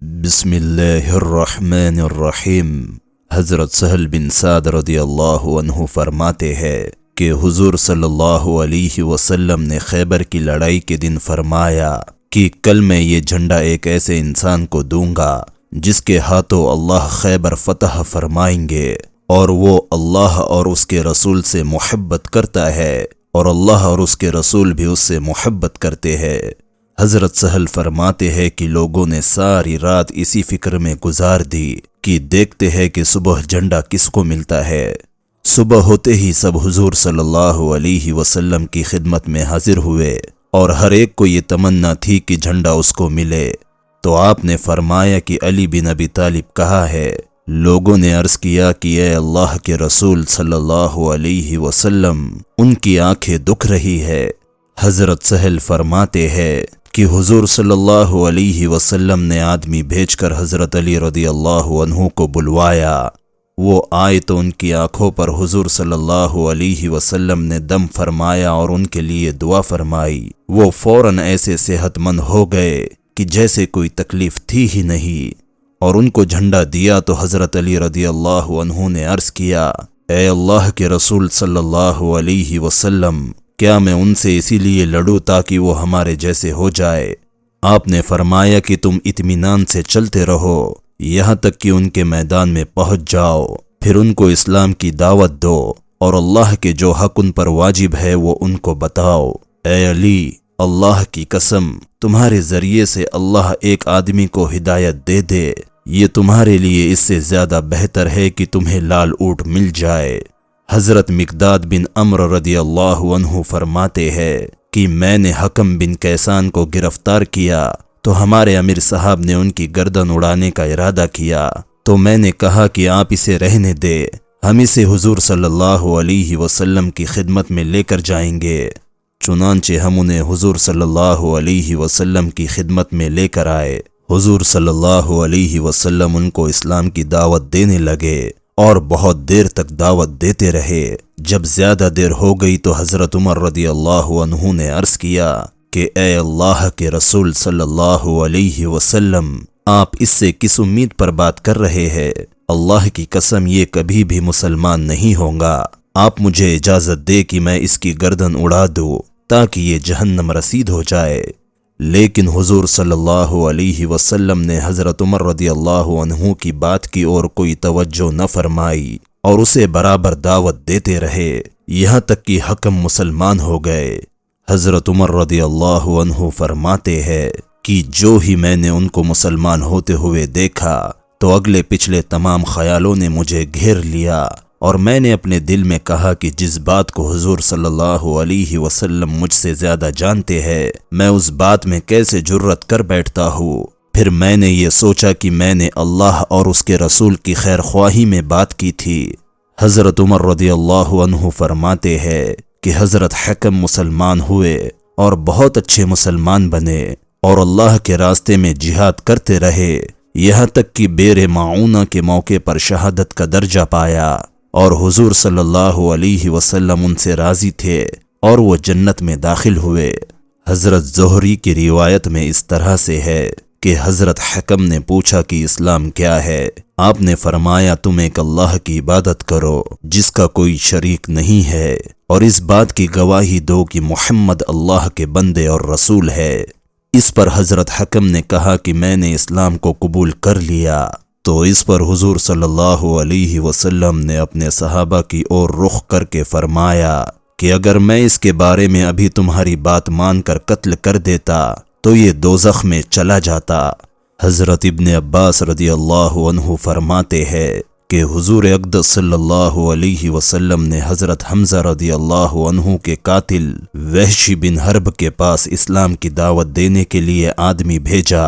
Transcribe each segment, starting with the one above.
بسم اللہ الرحمن الرحیم۔ حضرت سہل بن سعد رضی اللہ عنہ فرماتے ہیں کہ حضور صلی اللہ علیہ وسلم نے خیبر کی لڑائی کے دن فرمایا کہ کل میں یہ جھنڈا ایک ایسے انسان کو دوں گا جس کے ہاتھوں اللہ خیبر فتح فرمائیں گے، اور وہ اللہ اور اس کے رسول سے محبت کرتا ہے اور اللہ اور اس کے رسول بھی اس سے محبت کرتے ہیں۔ حضرت سہل فرماتے ہیں کہ لوگوں نے ساری رات اسی فکر میں گزار دی کہ دیکھتے ہیں کہ صبح جھنڈا کس کو ملتا ہے۔ صبح ہوتے ہی سب حضور صلی اللہ علیہ وسلم کی خدمت میں حاضر ہوئے اور ہر ایک کو یہ تمنا تھی کہ جھنڈا اس کو ملے۔ تو آپ نے فرمایا کہ علی بن ابی طالب کہاں ہے؟ لوگوں نے عرض کیا کہ اے اللہ کے رسول صلی اللہ علیہ وسلم، ان کی آنکھیں دکھ رہی ہے۔ حضرت سہل فرماتے ہیں کہ حضور صلی اللہ علیہ وسلم نے آدمی بھیج کر حضرت علی رضی اللہ عنہ کو بلوایا۔ وہ آئے تو ان کی آنکھوں پر حضور صلی اللہ علیہ وسلم نے دم فرمایا اور ان کے لیے دعا فرمائی۔ وہ فوراً ایسے صحت مند ہو گئے کہ جیسے کوئی تکلیف تھی ہی نہیں، اور ان کو جھنڈا دیا تو حضرت علی رضی اللہ عنہ نے عرض کیا، اے اللہ کے رسول صلی اللہ علیہ وسلم، کیا میں ان سے اسی لیے لڑوں تاکہ وہ ہمارے جیسے ہو جائے؟ آپ نے فرمایا کہ تم اطمینان سے چلتے رہو یہاں تک کہ ان کے میدان میں پہنچ جاؤ، پھر ان کو اسلام کی دعوت دو اور اللہ کے جو حق ان پر واجب ہے وہ ان کو بتاؤ۔ اے علی، اللہ کی قسم، تمہارے ذریعے سے اللہ ایک آدمی کو ہدایت دے دے، یہ تمہارے لیے اس سے زیادہ بہتر ہے کہ تمہیں لال اونٹ مل جائے۔ حضرت مقداد بن عمرو رضی اللہ عنہ فرماتے ہیں کہ میں نے حکم بن کیسان کو گرفتار کیا تو ہمارے امیر صاحب نے ان کی گردن اڑانے کا ارادہ کیا، تو میں نے کہا کہ آپ اسے رہنے دے، ہم اسے حضور صلی اللہ علیہ وسلم کی خدمت میں لے کر جائیں گے۔ چنانچہ ہم انہیں حضور صلی اللہ علیہ وسلم کی خدمت میں لے کر آئے۔ حضور صلی اللہ علیہ وسلم ان کو اسلام کی دعوت دینے لگے اور بہت دیر تک دعوت دیتے رہے۔ جب زیادہ دیر ہو گئی تو حضرت عمر رضی اللہ عنہ نے عرض کیا کہ اے اللہ کے رسول صلی اللہ علیہ وسلم، آپ اس سے کس امید پر بات کر رہے ہیں؟ اللہ کی قسم، یہ کبھی بھی مسلمان نہیں ہوگا۔ آپ مجھے اجازت دے کہ میں اس کی گردن اڑا دوں تاکہ یہ جہنم رسید ہو جائے۔ لیکن حضور صلی اللہ علیہ وسلم نے حضرت عمر رضی اللہ عنہ کی بات کی اور کوئی توجہ نہ فرمائی اور اسے برابر دعوت دیتے رہے یہاں تک کہ حکم مسلمان ہو گئے۔ حضرت عمر رضی اللہ عنہ فرماتے ہیں کہ جو ہی میں نے ان کو مسلمان ہوتے ہوئے دیکھا تو اگلے پچھلے تمام خیالوں نے مجھے گھیر لیا، اور میں نے اپنے دل میں کہا کہ جس بات کو حضور صلی اللہ علیہ وسلم مجھ سے زیادہ جانتے ہیں، میں اس بات میں کیسے جرأت کر بیٹھتا ہوں۔ پھر میں نے یہ سوچا کہ میں نے اللہ اور اس کے رسول کی خیر خواہی میں بات کی تھی۔ حضرت عمر رضی اللہ عنہ فرماتے ہیں کہ حضرت حکم مسلمان ہوئے اور بہت اچھے مسلمان بنے اور اللہ کے راستے میں جہاد کرتے رہے، یہاں تک کہ بیر معونہ کے موقع پر شہادت کا درجہ پایا، اور حضور صلی اللہ علیہ وسلم ان سے راضی تھے اور وہ جنت میں داخل ہوئے۔ حضرت زہری کی روایت میں اس طرح سے ہے کہ حضرت حکم نے پوچھا کہ اسلام کیا ہے؟ آپ نے فرمایا، تم ایک اللہ کی عبادت کرو جس کا کوئی شریک نہیں ہے، اور اس بات کی گواہی دو کہ محمد اللہ کے بندے اور رسول ہے۔ اس پر حضرت حکم نے کہا کہ میں نے اسلام کو قبول کر لیا۔ تو اس پر حضور صلی اللہ علیہ وسلم نے اپنے صحابہ کی اور رخ کر کے فرمایا کہ اگر میں اس کے بارے میں ابھی تمہاری بات مان کر قتل کر دیتا تو یہ دوزخ میں چلا جاتا۔ حضرت ابن عباس رضی اللہ عنہ فرماتے ہیں کہ حضور اقدس صلی اللہ علیہ وسلم نے حضرت حمزہ رضی اللہ عنہ کے قاتل وحشی بن حرب کے پاس اسلام کی دعوت دینے کے لیے آدمی بھیجا۔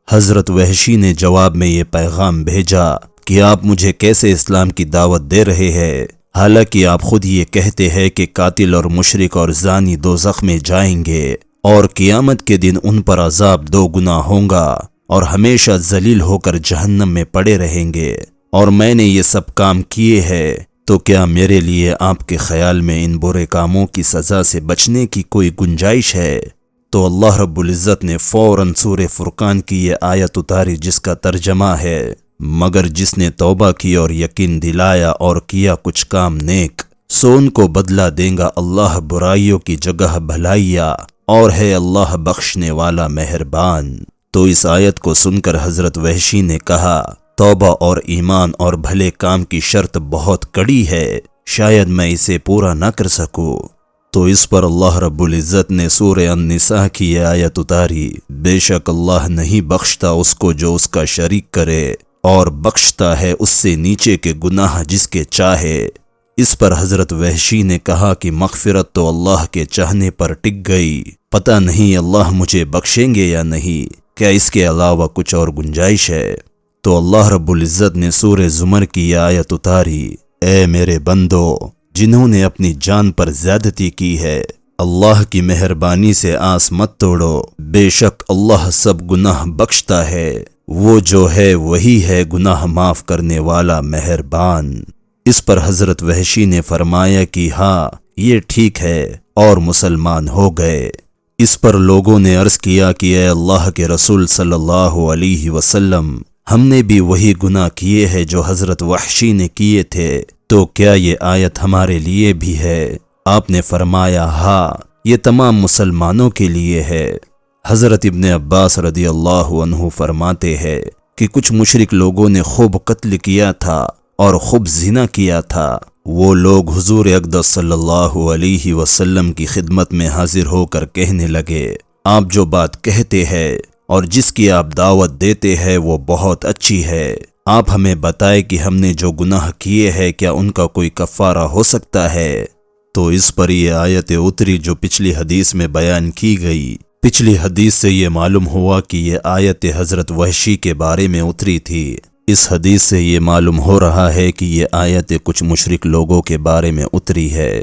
حضرت وحشی نے جواب میں یہ پیغام بھیجا کہ آپ مجھے کیسے اسلام کی دعوت دے رہے ہیں، حالانکہ آپ خود یہ کہتے ہیں کہ قاتل اور مشرک اور زانی دوزخ میں جائیں گے اور قیامت کے دن ان پر عذاب 2 گنا ہوگا اور ہمیشہ ذلیل ہو کر جہنم میں پڑے رہیں گے، اور میں نے یہ سب کام کیے ہیں، تو کیا میرے لیے آپ کے خیال میں ان برے کاموں کی سزا سے بچنے کی کوئی گنجائش ہے؟ تو اللہ رب العزت نے فوراً سورہ فرقان کی یہ آیت اتاری جس کا ترجمہ ہے مگر جس نے توبہ کی اور یقین دلایا اور کیا کچھ کام نیک سو ان کو بدلہ دیں گا اللہ برائیوں کی جگہ بھلائیاں اور ہے اللہ بخشنے والا مہربان۔ تو اس آیت کو سن کر حضرت وحشی نے کہا توبہ اور ایمان اور بھلے کام کی شرط بہت کڑی ہے، شاید میں اسے پورا نہ کر سکوں۔ تو اس پر اللہ رب العزت نے سورہ النساء کی یہ آیت اتاری، بے شک اللہ نہیں بخشتا اس کو جو اس کا شریک کرے اور بخشتا ہے اس سے نیچے کے گناہ جس کے چاہے۔ اس پر حضرت وحشی نے کہا کہ مغفرت تو اللہ کے چاہنے پر ٹک گئی، پتہ نہیں اللہ مجھے بخشیں گے یا نہیں، کیا اس کے علاوہ کچھ اور گنجائش ہے؟ تو اللہ رب العزت نے سورہ زمر کی یہ آیت اتاری، اے میرے بندو جنہوں نے اپنی جان پر زیادتی کی ہے اللہ کی مہربانی سے آس مت توڑو، بے شک اللہ سب گناہ بخشتا ہے، وہ جو ہے وہی ہے گناہ معاف کرنے والا مہربان۔ اس پر حضرت وحشی نے فرمایا کہ ہاں یہ ٹھیک ہے اور مسلمان ہو گئے۔ اس پر لوگوں نے عرض کیا کہ اے اللہ کے رسول صلی اللہ علیہ وسلم ہم نے بھی وہی گناہ کیے ہیں جو حضرت وحشی نے کیے تھے، تو کیا یہ آیت ہمارے لیے بھی ہے؟ آپ نے فرمایا ہاں یہ تمام مسلمانوں کے لیے ہے۔ حضرت ابن عباس رضی اللہ عنہ فرماتے ہیں کہ کچھ مشرک لوگوں نے خوب قتل کیا تھا اور خوب زنا کیا تھا، وہ لوگ حضور اقدس صلی اللہ علیہ وسلم کی خدمت میں حاضر ہو کر کہنے لگے آپ جو بات کہتے ہیں اور جس کی آپ دعوت دیتے ہیں وہ بہت اچھی ہے، آپ ہمیں بتائے کہ ہم نے جو گناہ کیے ہیں کیا ان کا کوئی کفارہ ہو سکتا ہے؟ تو اس پر یہ آیت اتری جو پچھلی حدیث میں بیان کی گئی۔ پچھلی حدیث سے یہ معلوم ہوا کہ یہ آیت حضرت وحشی کے بارے میں اتری تھی، اس حدیث سے یہ معلوم ہو رہا ہے کہ یہ آیت کچھ مشرک لوگوں کے بارے میں اتری ہے۔